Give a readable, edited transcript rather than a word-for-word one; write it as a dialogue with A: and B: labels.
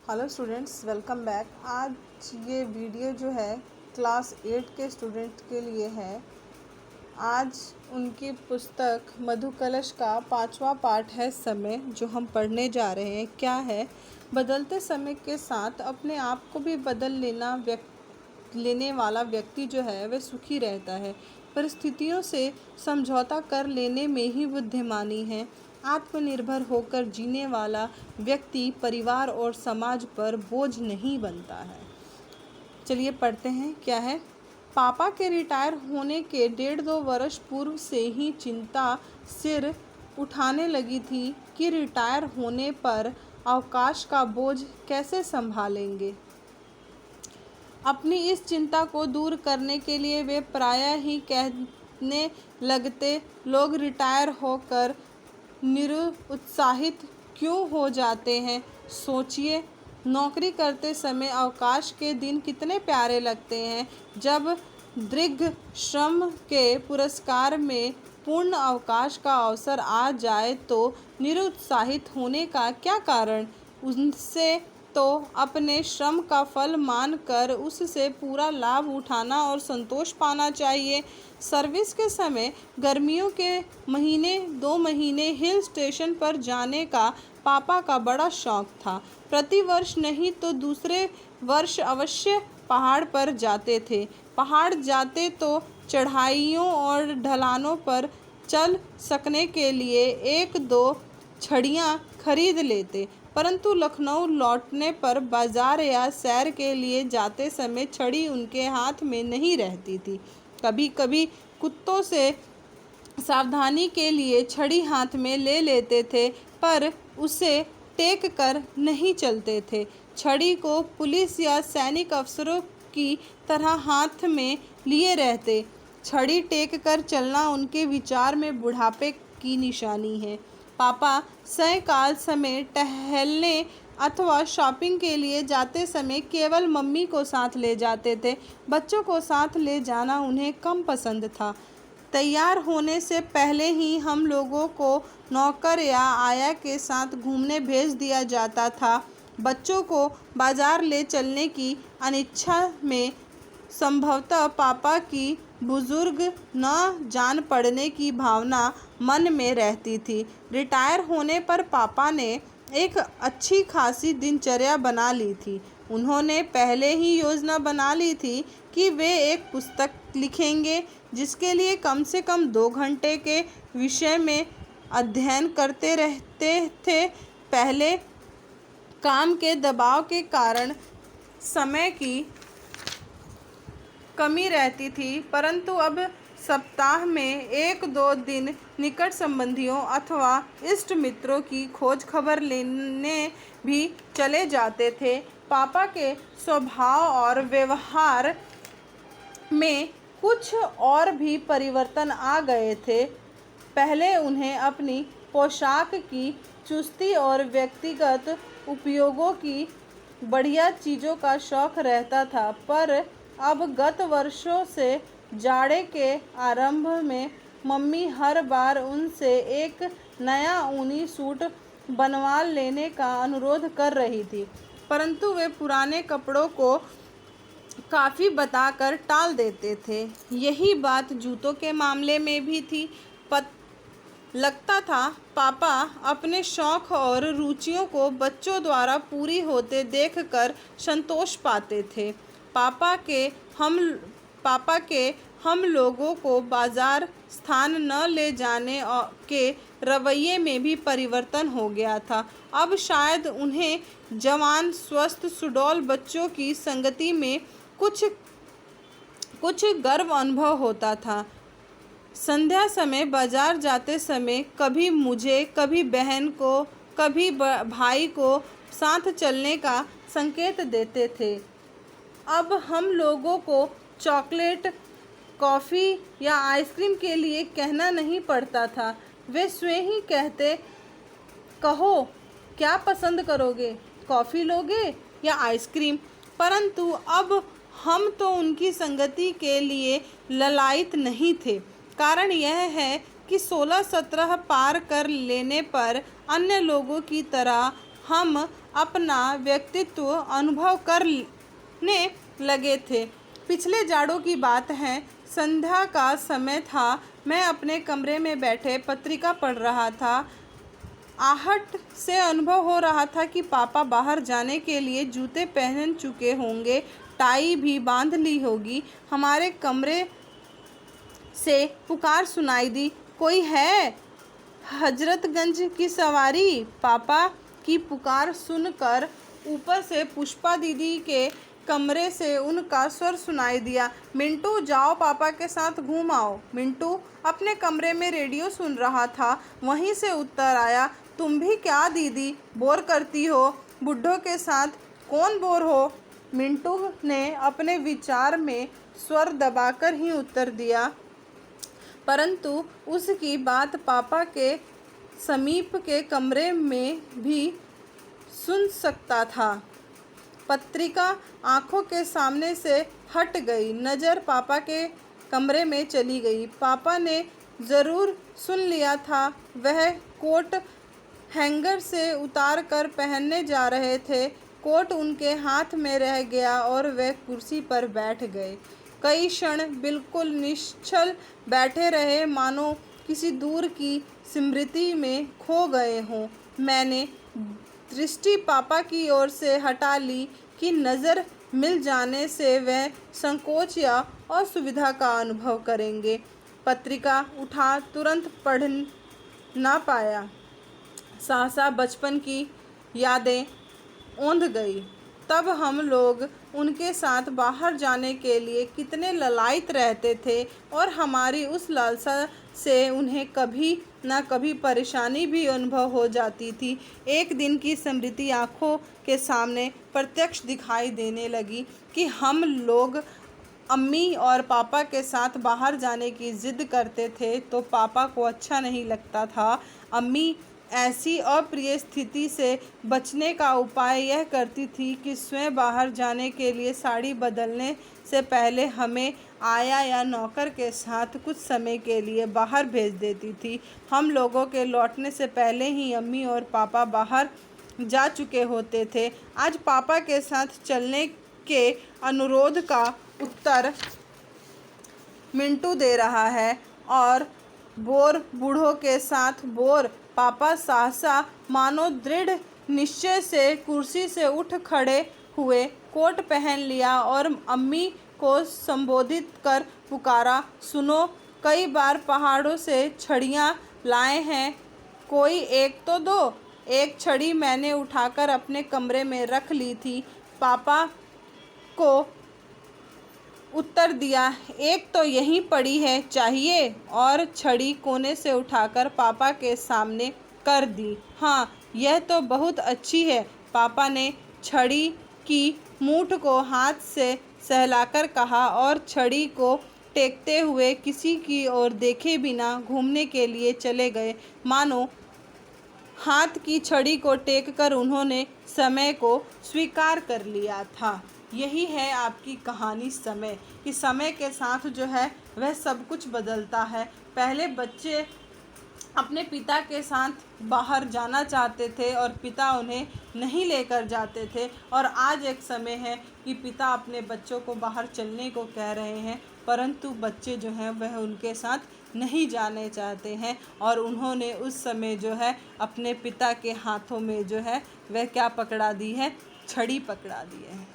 A: Hello students, welcome back. आज ये video जो है क्लास 8 के स्टूडेंट के लिए है। आज उनकी पुस्तक मधुकलश का 5वां पाठ है समय, जो हम पढ़ने जा रहे हैं। क्या है? बदलते समय के साथ अपने आप को भी बदल लेने वाला व्यक्ति जो है वह सुखी रहता है। परिस्थितियों से समझौता कर लेने में ही बुद्धिमानी है। आत्मनिर्भर होकर जीने वाला व्यक्ति परिवार और समाज पर बोझ नहीं बनता है। चलिए पढ़ते हैं। क्या है? पापा के रिटायर होने के 1.5-2 वर्ष पूर्व से ही चिंता सिर उठाने लगी थी कि रिटायर होने पर अवकाश का बोझ कैसे संभालेंगे। अपनी इस चिंता को दूर करने के लिए वे प्रायः ही कहने लगते, लोग रिटायर होकर निरुत्साहित क्यों हो जाते हैं। सोचिए, नौकरी करते समय अवकाश के दिन कितने प्यारे लगते हैं। जब दीर्घ श्रम के पुरस्कार में पूर्ण अवकाश का अवसर आ जाए तो निरुत्साहित होने का क्या कारण। उनसे तो अपने श्रम का फल मानकर उससे पूरा लाभ उठाना और संतोष पाना चाहिए। सर्विस के समय गर्मियों के महीने 2 महीने हिल स्टेशन पर जाने का पापा का बड़ा शौक था। प्रति वर्ष नहीं तो दूसरे वर्ष अवश्य पहाड़ पर जाते थे। पहाड़ जाते तो चढ़ाइयों और ढलानों पर चल सकने के लिए 1-2 छड़ियाँ खरीद लेते, परंतु लखनऊ लौटने पर बाजार या सैर के लिए जाते समय छड़ी उनके हाथ में नहीं रहती थी। कभी कभी कुत्तों से सावधानी के लिए छड़ी हाथ में ले लेते थे, पर उसे टेक कर नहीं चलते थे। छड़ी को पुलिस या सैनिक अफसरों की तरह हाथ में लिए रहते। छड़ी टेक कर चलना उनके विचार में बुढ़ापे की निशानी है। पापा सायंकाल समय टहलने अथवा शॉपिंग के लिए जाते समय केवल मम्मी को साथ ले जाते थे। बच्चों को साथ ले जाना उन्हें कम पसंद था। तैयार होने से पहले ही हम लोगों को नौकर या आया के साथ घूमने भेज दिया जाता था। बच्चों को बाजार ले चलने की अनिच्छा में संभवतः पापा की बुजुर्ग न जान पड़ने की भावना मन में रहती थी। रिटायर होने पर पापा ने एक अच्छी खासी दिनचर्या बना ली थी। उन्होंने पहले ही योजना बना ली थी कि वे एक पुस्तक लिखेंगे, जिसके लिए कम से कम 2 घंटे के विषय में अध्ययन करते रहते थे। पहले काम के दबाव के कारण समय की कमी रहती थी, परंतु अब सप्ताह में 1-2 दिन निकट संबंधियों अथवा इष्ट मित्रों की खोज खबर लेने भी चले जाते थे। पापा के स्वभाव और व्यवहार में कुछ और भी परिवर्तन आ गए थे। पहले उन्हें अपनी पोशाक की चुस्ती और व्यक्तिगत उपयोगों की बढ़िया चीज़ों का शौक रहता था, पर अब गत वर्षों से जाड़े के आरंभ में मम्मी हर बार उनसे एक नया ऊनी सूट बनवा लेने का अनुरोध कर रही थी, परंतु वे पुराने कपड़ों को काफ़ी बताकर टाल देते थे। यही बात जूतों के मामले में भी थी। लगता था पापा अपने शौक और रुचियों को बच्चों द्वारा पूरी होते देखकर संतोष पाते थे। पापा के हम लोगों को बाजार स्थान न ले जाने के रवैये में भी परिवर्तन हो गया था। अब शायद उन्हें जवान स्वस्थ सुडौल बच्चों की संगति में कुछ गर्व अनुभव होता था। संध्या समय बाजार जाते समय कभी मुझे, कभी बहन को, कभी भाई को साथ चलने का संकेत देते थे। अब हम लोगों को चॉकलेट, कॉफ़ी या आइसक्रीम के लिए कहना नहीं पड़ता था। वे स्वयं ही कहते, कहो क्या पसंद करोगे, कॉफ़ी लोगे या आइसक्रीम। परंतु अब हम तो उनकी संगति के लिए ललायित नहीं थे। कारण यह है कि 16-17 पार कर लेने पर अन्य लोगों की तरह हम अपना व्यक्तित्व अनुभव करने लगे थे। पिछले जाड़ों की बात है, संध्या का समय था। मैं अपने कमरे में बैठे पत्रिका पढ़ रहा था। आहट से अनुभव हो रहा था कि पापा बाहर जाने के लिए जूते पहन चुके होंगे, टाई भी बांध ली होगी। हमारे कमरे से पुकार सुनाई दी, कोई है? हजरतगंज की सवारी। पापा की पुकार सुनकर ऊपर से पुष्पा दीदी के कमरे से उनका स्वर सुनाई दिया, मिंटू जाओ पापा के साथ घूम आओ। मिंटू अपने कमरे में रेडियो सुन रहा था, वहीं से उत्तर आया, तुम भी क्या दीदी बोर करती हो? बुड्ढों के साथ कौन बोर हो? मिंटू ने अपने विचार में स्वर दबाकर ही उत्तर दिया, परंतु उसकी बात पापा के समीप के कमरे में भी सुन सकता था। पत्रिका आंखों के सामने से हट गई, नज़र पापा के कमरे में चली गई। पापा ने ज़रूर सुन लिया था। वह कोट हैंगर से उतार कर पहनने जा रहे थे। कोट उनके हाथ में रह गया और वह कुर्सी पर बैठ गए। कई क्षण बिल्कुल निश्चल बैठे रहे, मानो किसी दूर की स्मृति में खो गए हों। मैंने दृष्टि पापा की ओर से हटा ली कि नज़र मिल जाने से वह संकोच या असुविधा का अनुभव करेंगे। पत्रिका उठा तुरंत पढ़ ना पाया। सहसा बचपन की यादें औंध गई। तब हम लोग उनके साथ बाहर जाने के लिए कितने ललायत रहते थे और हमारी उस लालसा से उन्हें कभी न कभी परेशानी भी अनुभव हो जाती थी। एक दिन की स्मृति आंखों के सामने प्रत्यक्ष दिखाई देने लगी कि हम लोग अम्मी और पापा के साथ बाहर जाने की ज़िद करते थे तो पापा को अच्छा नहीं लगता था। अम्मी ऐसी अप्रिय स्थिति से बचने का उपाय यह करती थी कि स्वयं बाहर जाने के लिए साड़ी बदलने से पहले हमें आया या नौकर के साथ कुछ समय के लिए बाहर भेज देती थी। हम लोगों के लौटने से पहले ही अम्मी और पापा बाहर जा चुके होते थे। आज पापा के साथ चलने के अनुरोध का उत्तर मिंटू दे रहा है और बोर बूढ़ों के साथ बोर। पापा सहसा मानो दृढ़ निश्चय से कुर्सी से उठ खड़े हुए, कोट पहन लिया और अम्मी को संबोधित कर पुकारा, सुनो, कई बार पहाड़ों से छड़ियाँ लाए हैं, कोई एक तो दो। एक छड़ी मैंने उठाकर अपने कमरे में रख ली थी। पापा को उत्तर दिया, एक तो यहीं पड़ी है, चाहिए? और छड़ी कोने से उठाकर पापा के सामने कर दी। हाँ, यह तो बहुत अच्छी है। पापा ने छड़ी की मूठ को हाथ से सहलाकर कहा और छड़ी को टेकते हुए किसी की ओर देखे बिना घूमने के लिए चले गए। मानो हाथ की छड़ी को टेक कर उन्होंने समय को स्वीकार कर लिया था। यही है आपकी कहानी समय, कि समय के साथ जो है वह सब कुछ बदलता है। पहले बच्चे अपने पिता के साथ बाहर जाना चाहते थे और पिता उन्हें नहीं लेकर जाते थे, और आज एक समय है कि पिता अपने बच्चों को बाहर चलने को कह रहे हैं, परंतु बच्चे जो हैं वह उनके साथ नहीं जाने चाहते हैं। और उन्होंने उस समय जो है अपने पिता के हाथों में जो है वह क्या पकड़ा दी है, छड़ी पकड़ा दी है।